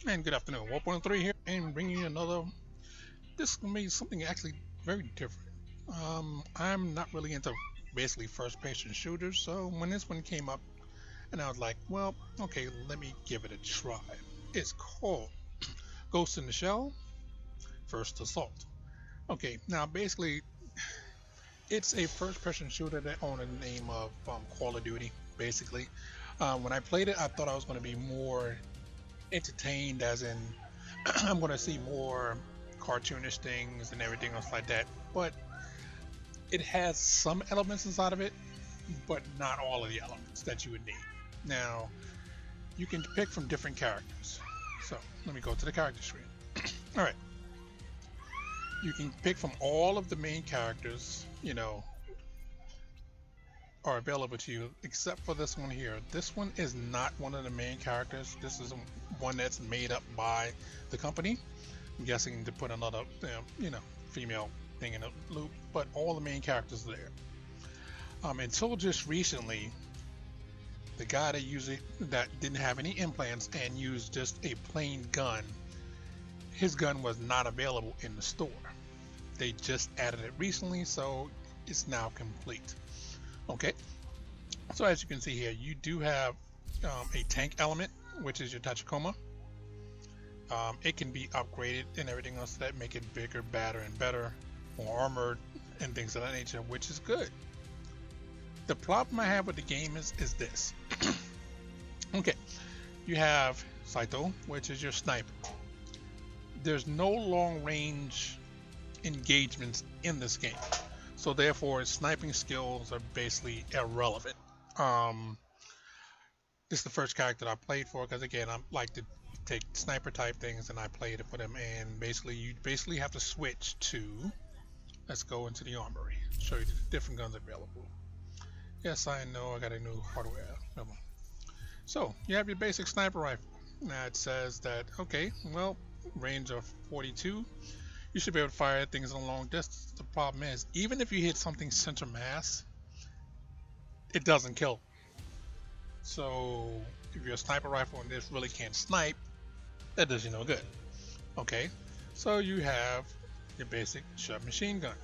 And good afternoon, 1.3 here, and bringing you another. This made something actually very different. I'm not really into basically first-person shooters, so when this one came up, and I was like, well, okay, let me give it a try. It's called Ghost in the Shell: First Assault. Okay, now basically, it's a first-person shooter that on the name of Call of Duty. Basically, when I played it, I thought I was going to be more entertained, as in I'm going to see more cartoonish things and everything else like that. But it has some elements inside of it, but not all of the elements that you would need. Now, you can pick from different characters. So let me go to the character screen. All right, you can pick from all of the main characters. Are available to you, except for this one here. This one is not one of the main characters. This is one that's made up by the company. I'm guessing to put another, female thing in the loop, but all the main characters are there. Until just recently, the guy that used it, that didn't have any implants and used just a plain gun, his gun was not available in the store. They just added it recently, so it's now complete. Okay, so as you can see here, you do have a tank element, which is your Tachikoma. It can be upgraded and everything else that make it bigger, badder, and better, more armored, and things of that nature, which is good. The problem I have with the game is this. Okay, you have Saito, which is your sniper. There's no long range engagements in this game, so therefore sniping skills are basically irrelevant. This is the first character I played for, because again, I like to take sniper type things and I played it for them, and basically you have to switch to, let's go into the armory, show you the different guns available. Yes, I know I got a new hardware. So you have your basic sniper rifle. Now it says that, okay, well, range of 42, you should be able to fire things in a long distance. The problem is, even if you hit something center mass, it doesn't kill. So if your sniper rifle and this really can't snipe, that does you no good. Okay, so you have your basic submachine gun.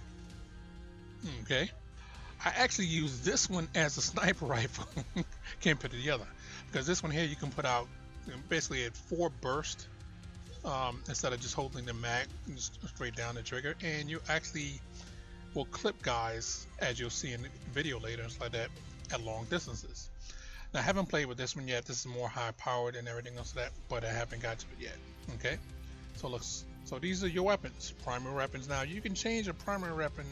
Okay, I actually use this one as a sniper rifle. Can't put it together, because this one here you can put out basically at 4 bursts instead of just holding the mag straight down the trigger, and you actually will clip guys, as you'll see in the video later and stuff like that, at long distances. Now I haven't played with this one yet. This is more high powered and everything else like that, but I haven't got to it yet. Okay, so these are your weapons, primary weapons. Now you can change a primary weapon.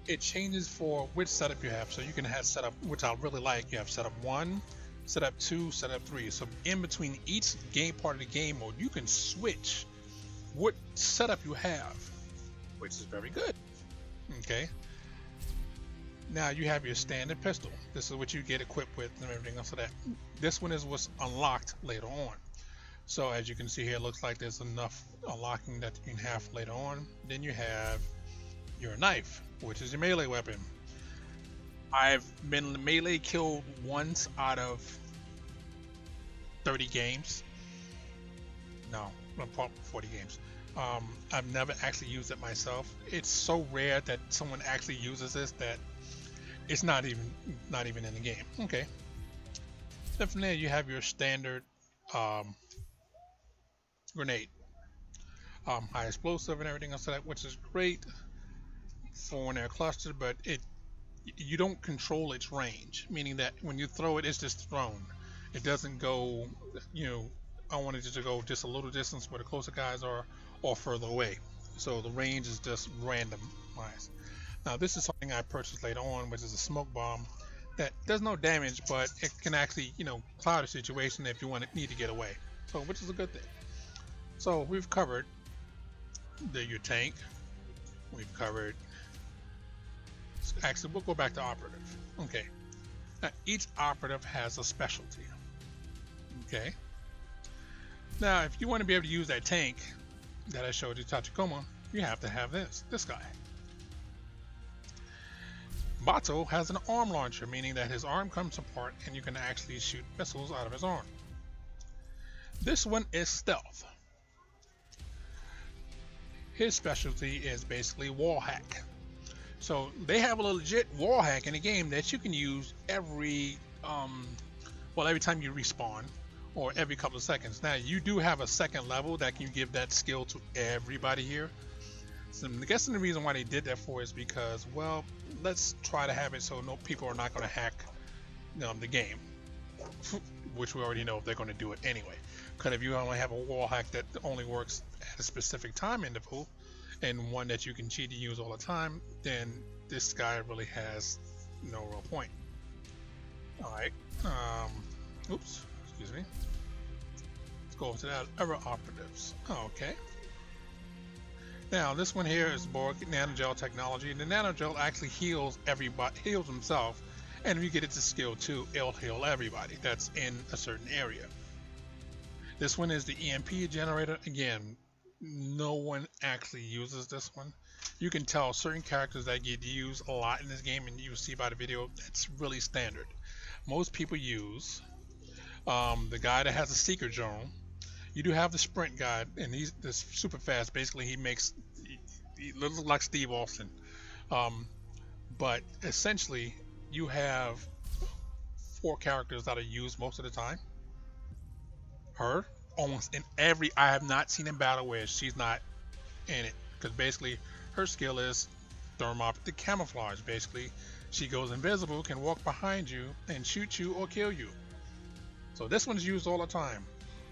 It changes for which setup you have. So you can have setup, which I really like. You have setup 1, setup 2, setup 3. So in between each game part of the game mode, you can switch what setup you have, which is very good. Okay. Now you have your standard pistol. This is what you get equipped with and everything else of that. This one is what's unlocked later on. So as you can see here, it looks like there's enough unlocking that you can have later on. Then you have your knife, which is your melee weapon. I've been melee killed once out of 30 games. No, probably 40 games. I've never actually used it myself. It's so rare that someone actually uses this that it's not even in the game. Okay. Then from there you have your standard grenade, high explosive and everything else like that, which is great for when they're clustered, but you don't control its range, meaning that when you throw it, it's just thrown. It doesn't go, I want it to go just a little distance where the closer guys are, or further away. So the range is just randomized. Now this is something I purchased later on, which is a smoke bomb that does no damage, but it can actually, cloud a situation if you need to get away. So, which is a good thing. So we've covered your tank. We've covered. Actually, we'll go back to operative. Okay. Now each operative has a specialty. Okay. Now, if you want to be able to use that tank that I showed you, Tachikoma, you have to have this guy. Bato has an arm launcher, meaning that his arm comes apart and you can actually shoot missiles out of his arm. This one is stealth. His specialty is basically wall hack. So they have a legit wall hack in the game that you can use every time you respawn or every couple of seconds. Now you do have a second level that can give that skill to everybody here. So I'm guessing the reason why they did that for is because, well, let's try to have it so no people are not going to hack the game, which we already know they're going to do it anyway. Because if you only have a wall hack that only works at a specific time interval and one that you can cheat and use all the time, then this guy really has no real point. Alright, oops, excuse me. Let's go over to that other operatives. Okay. Now this one here is Borg Nanogel technology. The Nanogel actually heals everybody, heals himself, and if you get it to skill 2, it'll heal everybody that's in a certain area. This one is the EMP generator. Again, no one actually uses this one. You can tell certain characters that get used a lot in this game, and you'll see by the video that's really standard. Most people use the guy that has a seeker drone. You do have the sprint guy, and he's this super fast. Basically, he looks like Steve Austin, but essentially you have 4 characters that are used most of the time. Her, almost in every, I have not seen in battle where she's not in it, because basically her skill is thermoptic camouflage. Basically, she goes invisible, can walk behind you and shoot you or kill you. So this one's used all the time.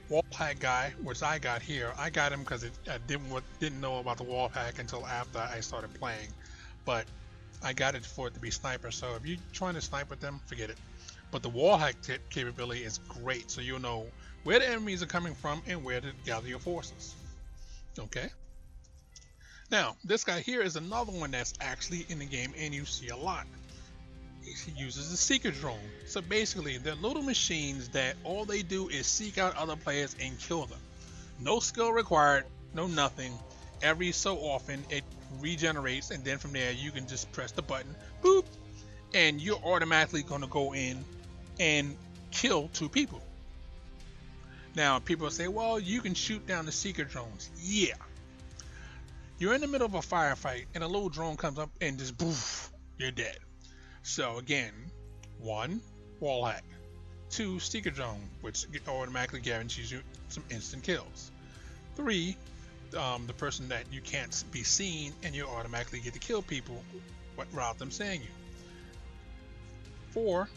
Wall hack guy, which I got here, I got him because I didn't know about the wall hack until after I started playing, but I got it for it to be sniper. So if you're trying to snipe with them, forget it. But the wall hack capability is great, so you'll know where the enemies are coming from and where to gather your forces. Okay. Now this guy here is another one that's actually in the game and you see a lot. He uses the seeker drone. So basically they're little machines that all they do is seek out other players and kill them. No skill required, no nothing. Every so often it regenerates, and then from there you can just press the button, boop, and you're automatically going to go in and kill 2 people. Now people say, well, you can shoot down the seeker drones. Yeah. You're in the middle of a firefight and a little drone comes up and just boof, you're dead. So again, 1, wall hack. 2, seeker drone, which automatically guarantees you some instant kills. 3, the person that you can't be seen and you automatically get to kill people without them seeing you. 4,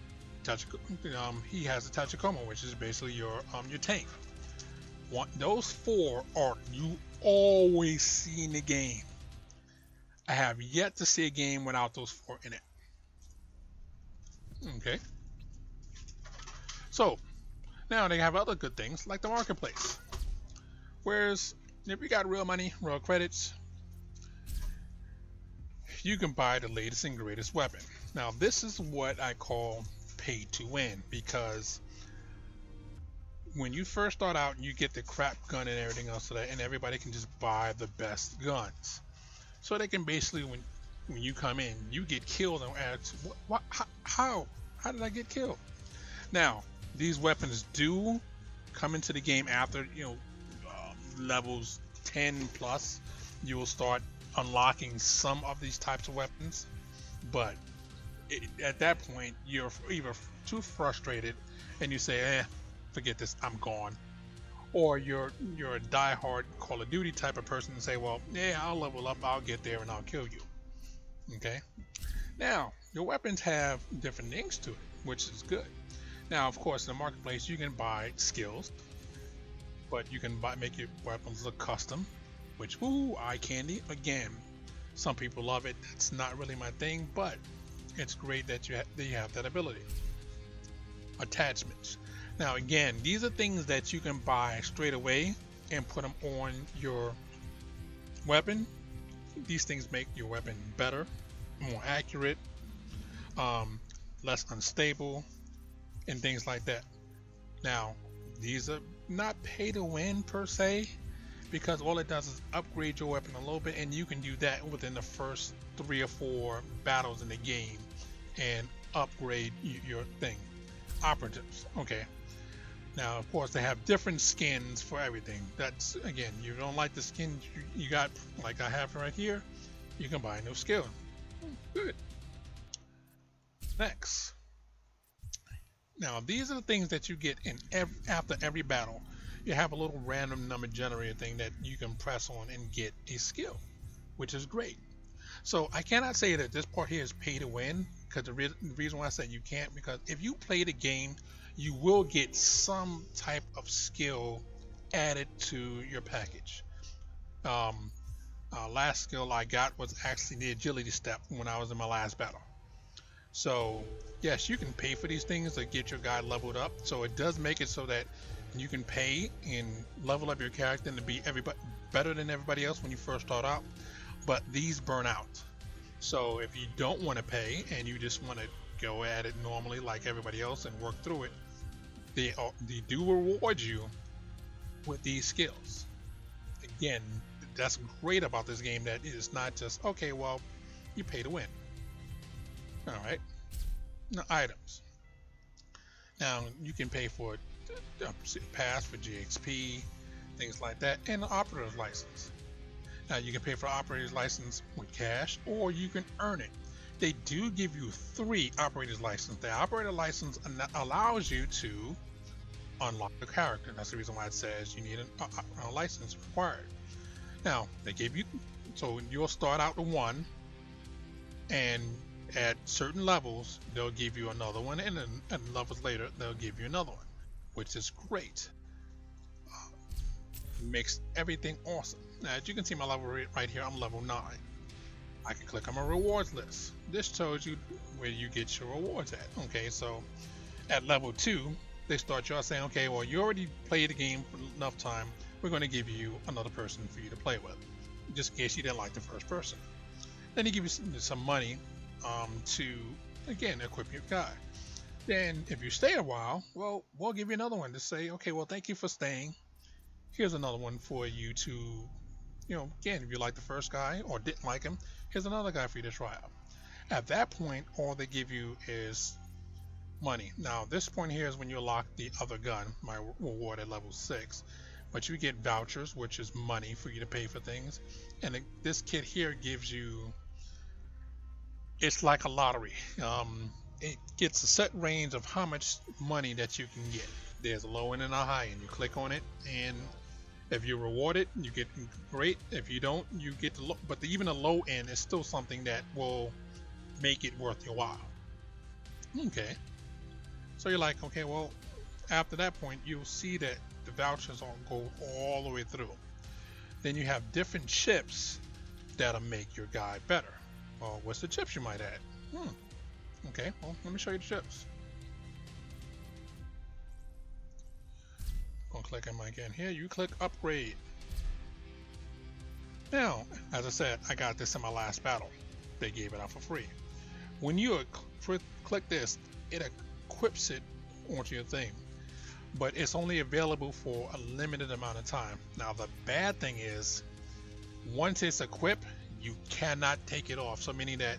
he has a Tachikoma, which is basically your tank. Those 4 are you always see in the game. I have yet to see a game without those 4 in it. Okay. So now they have other good things like the marketplace. Whereas if you got real money, real credits, you can buy the latest and greatest weapon. Now this is what I call pay to win, because when you first start out, you get the crap gun and everything else today, and everybody can just buy the best guns. So they can basically, when you come in, you get killed and ask, how did I get killed? Now these weapons do come into the game after levels 10 plus. You will start unlocking some of these types of weapons, but at that point you're either too frustrated and you say, forget this, I'm gone, or you're a die-hard Call of Duty type of person and say, well, yeah, I'll level up, I'll get there and I'll kill you. Okay, now your weapons have different things to it, which is good. Now of course in the marketplace you can buy skills, but you can make your weapons look custom, which, ooh, eye candy. Again, some people love it. It's not really my thing, but it's great that you have that ability. Attachments. Now again, these are things that you can buy straight away and put them on your weapon. These things make your weapon better, more accurate, less unstable, and things like that. Now these are not pay to win per se, because all it does is upgrade your weapon a little bit, and you can do that within the first 3 or 4 battles in the game and upgrade your thing. Operatives. Okay, Now, of course, they have different skins for everything. That's, again, you don't like the skin you got, like I have right here, you can buy a new skill. Good. Next. Now, these are the things that you get in after every battle. You have a little random number generator thing that you can press on and get a skill, which is great. So I cannot say that this part here is pay to win, because the reason why I said you can't, because if you play the game, you will get some type of skill added to your package. Last skill I got was actually the agility step when I was in my last battle. So yes, you can pay for these things to get your guy leveled up. So it does make it so that you can pay and level up your character and to be better than everybody else when you first start out. But these burn out. So if you don't want to pay and you just want to go at it normally like everybody else and work through it, they do reward you with these skills. Again, that's great about this game, that it's not just, okay, well, you pay to win. All right. Now, items. Now, you can pay for a pass for GXP, things like that, and an operator's license. Now, you can pay for operator's license with cash, or you can earn it. They do give you 3 operator's license. The operator license allows you to unlock the character. That's the reason why it says you need a license required. Now, they give you, so you'll start out with 1, and at certain levels, they'll give you another one, and then levels later, they'll give you another one, which is great. Makes everything awesome. Now, as you can see my level right here, I'm level 9. I can click on my rewards list. This shows you where you get your rewards at. Okay, so at level 2, they start you out saying, okay, well, you already played the game for enough time. We're going to give you another person for you to play with, just in case you didn't like the first person. Then they give you some money to, again, equip your guy. Then if you stay a while, well, we'll give you another one to say, okay, well, thank you for staying. Here's another one for you to, again, if you like the first guy or didn't like him, here's another guy for you to try out. At that point, all they give you is money. Now, this point here is when you unlock the other gun, my reward at level 6. But you get vouchers, which is money for you to pay for things. And this kit here gives you, it's like a lottery. It gets a set range of how much money that you can get. There's a low end and a high end. You click on it, and if you're rewarded, you get great. If you don't, you get the low. But even the low end is still something that will make it worth your while. Okay. So you're like, okay, well, after that point, you'll see that the vouchers go all the way through. Then you have different chips that'll make your guy better. Well, what's the chips you might add? Okay, well, let me show you the chips. Gonna click on my again here. You click upgrade. Now, as I said, I got this in my last battle. They gave it out for free. When you click this, it equips it onto your thing. But it's only available for a limited amount of time. Now, the bad thing is, once it's equipped, you cannot take it off. So meaning that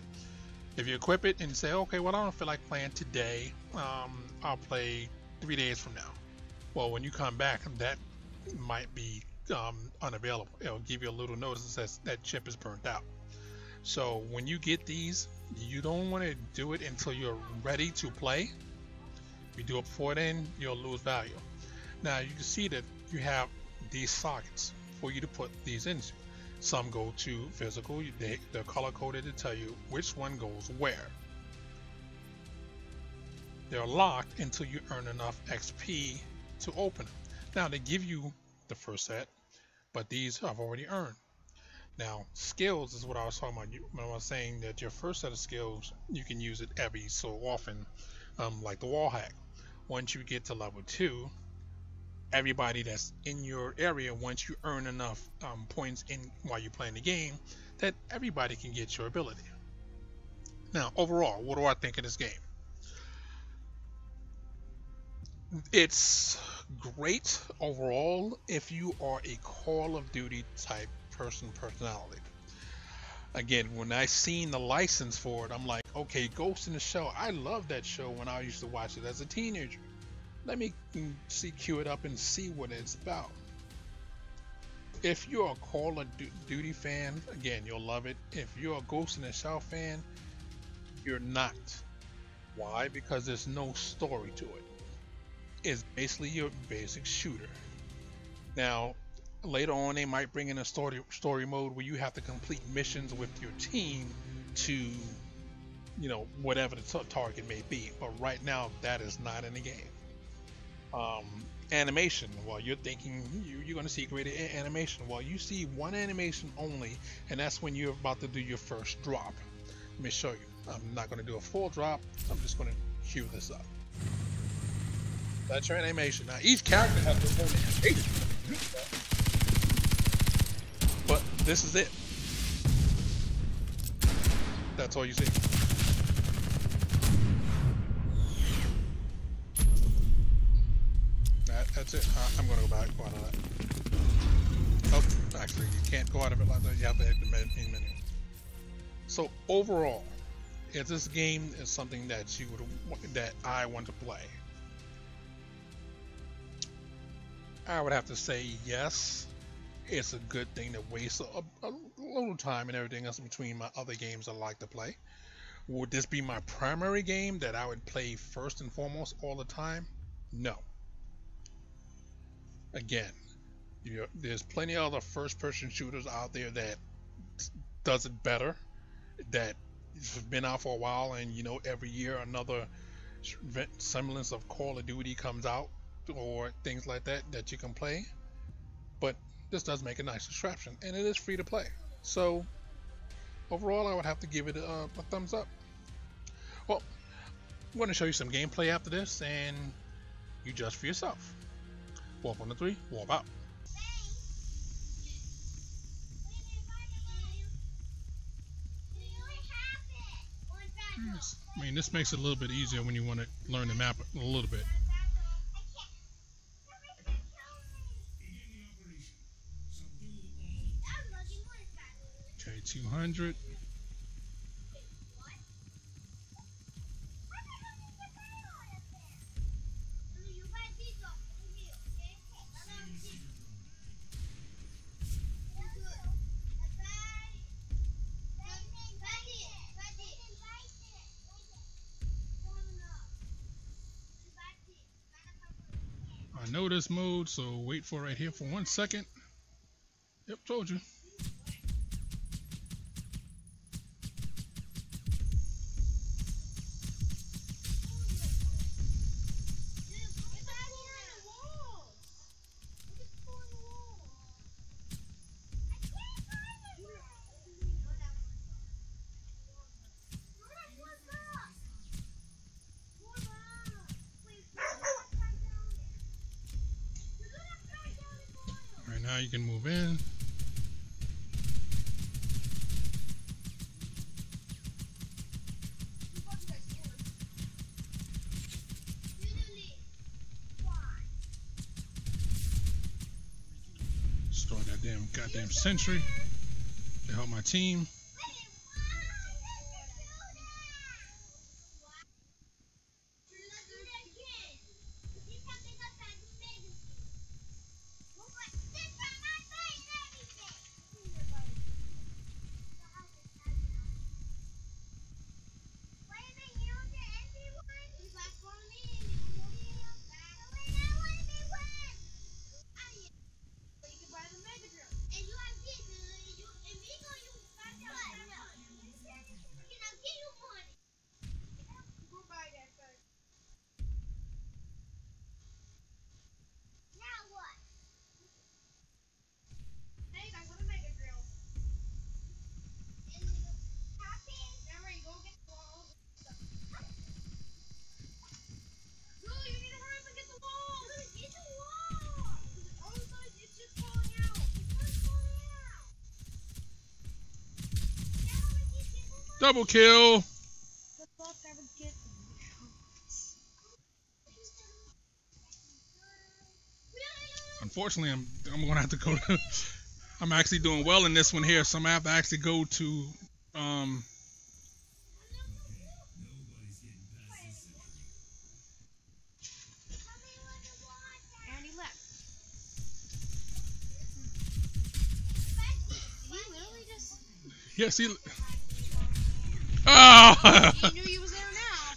if you equip it and say, okay, well, I don't feel like playing today, I'll play 3 days from now. Well, when you come back, that might be unavailable. It'll give you a little notice that says that chip is burnt out. So when you get these, you don't want to do it until you're ready to play. If you do it before then, you'll lose value. Now you can see that you have these sockets for you to put these into. Some go to physical, they're color coded to tell you which one goes where. They're locked until you earn enough XP to open them. Now they give you the first set, but these I've already earned. Now skills is what I was talking about when I was saying that your first set of skills, you can use it every so often, like the wall hack. Once you get to level 2, everybody that's in your area, once you earn enough points in while you're playing the game, that everybody can get your ability. Now overall, what do I think of this game? It's great overall if you are a Call of Duty type personality. Again, when I seen the license for it, I'm like, okay, Ghost in the Shell. I loved that show when I used to watch it as a teenager. Let me cue it up and see what it's about. If you're a Call of Duty fan, again, you'll love it. If you're a Ghost in the Shell fan, you're not. Why? Because there's no story to it. It's basically your basic shooter. Now, later on, they might bring in a story mode where you have to complete missions with your team to, you know, whatever the target may be. But right now, that is not in the game. Animation, well, you're thinking you're going to see greater animation. Well, you see one animation only, and that's when you're about to do your first drop. Let me show you. I'm not going to do a full drop. I'm just going to cue this up. That's your animation. Now, each character has their own animation, but this is it. That's all you see. That's it. I'm going to go out of that. Oh, actually, you can't go out of it like that. You have to hit the main menu. So overall, if this game is something that I want to play, I would have to say yes. It's a good thing to waste a little time and everything else between my other games I like to play. Would this be my primary game that I would play first and foremost all the time? No. Again, there's plenty of other first-person shooters out there that does it better, that have been out for a while, and you know, every year another semblance of Call of Duty comes out or things like that you can play. But this does make a nice subscription, and it is free to play. So overall, I would have to give it a thumbs up. Well, I'm going to show you some gameplay after this, and you judge for yourself. Warp on the 3, warp out. I mean, this makes it a little bit easier when you want to learn the map a little bit. Okay, 200. I know this mode, so wait for it right here for 1 second. Yep, told you. Now you can move in. Start that goddamn sentry to help my team. Double kill. Unfortunately, I'm gonna have to go to. I'm actually doing well in this one here, so I'm gonna have to actually go to. Yes, he. Oh! He knew he was there now.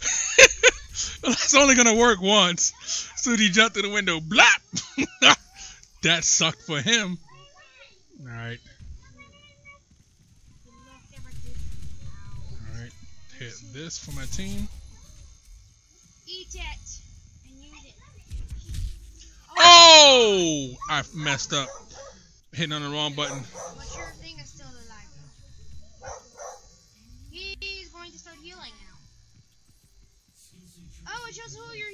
Well, that's only gonna work once. So he jumped through the window. Blap! That sucked for him. All right. All right. Hit this for my team. Eat it and use it. Oh! I messed up. Hitting on the wrong button. But your thing is still alive. He's going to start healing now. Oh, it shows who you're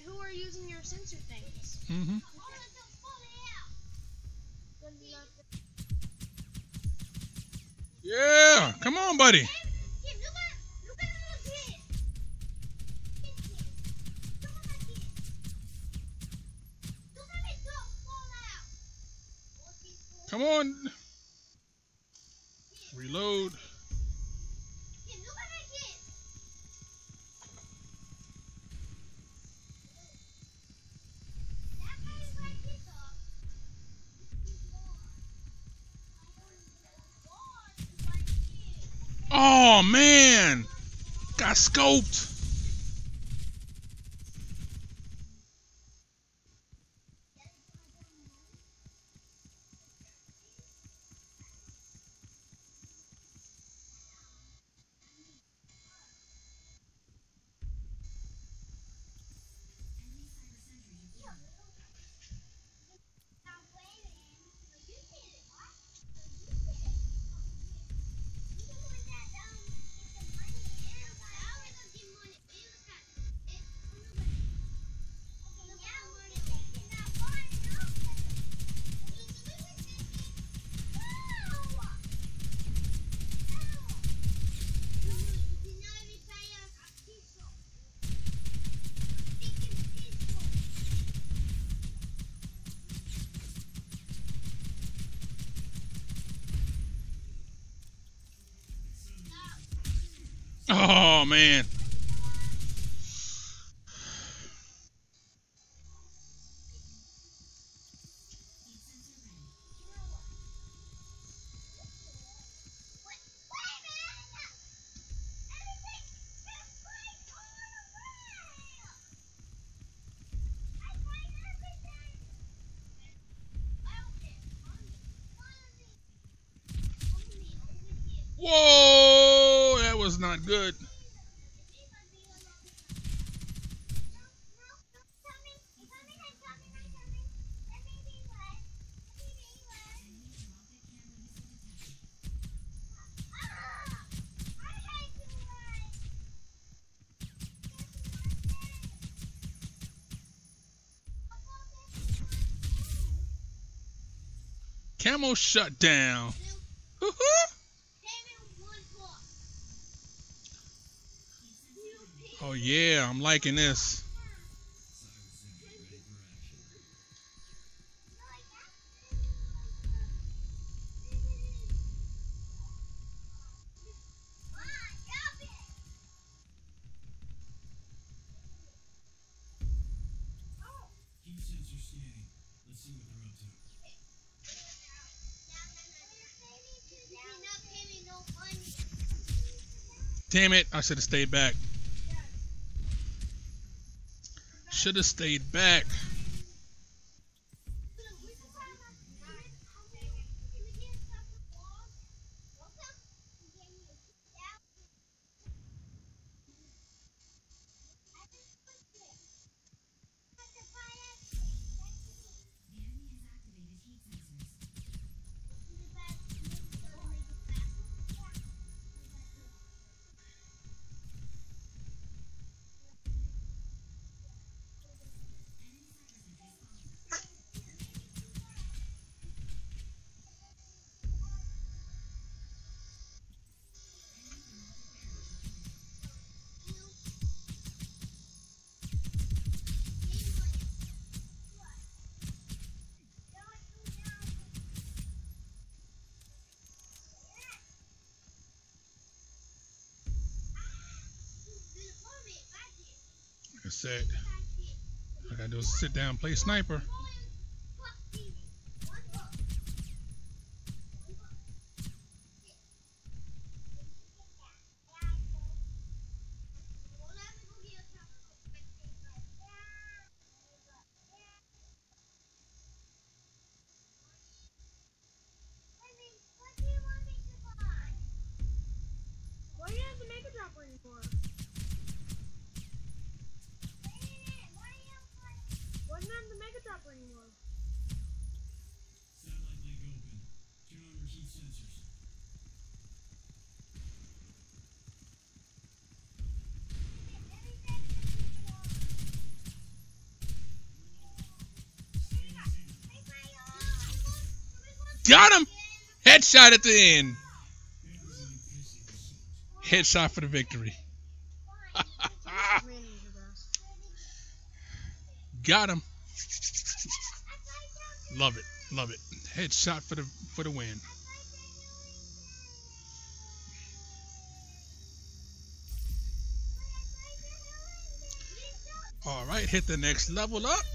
who are using your sensor things. Mm-hmm. Yeah, come on, buddy. Come on. Reload. Oh, man. Got scoped. Oh, man. Whoa, that was not good. Camo shut down. Oh yeah, I'm liking this. Damn it, I should have stayed back. Should have stayed back. Like I said, all I gotta do is sit down and play sniper. dropper anymore. Wasn't on the mega dropper anymore. Satellite link open. Turn on your heat sensors. Got him! Headshot at the end. Headshot for the victory. Got him. Love it. Love it. Headshot for the win. All right, hit the next level up.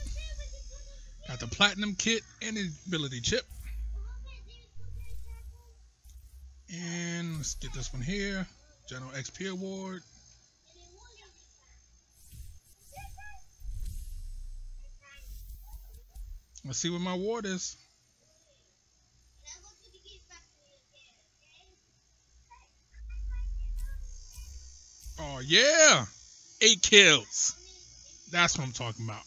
Got the platinum kit and the ability chip. And let's get this one here. General XP award. Let's see what my award is. Oh yeah, 8 kills. That's what I'm talking about.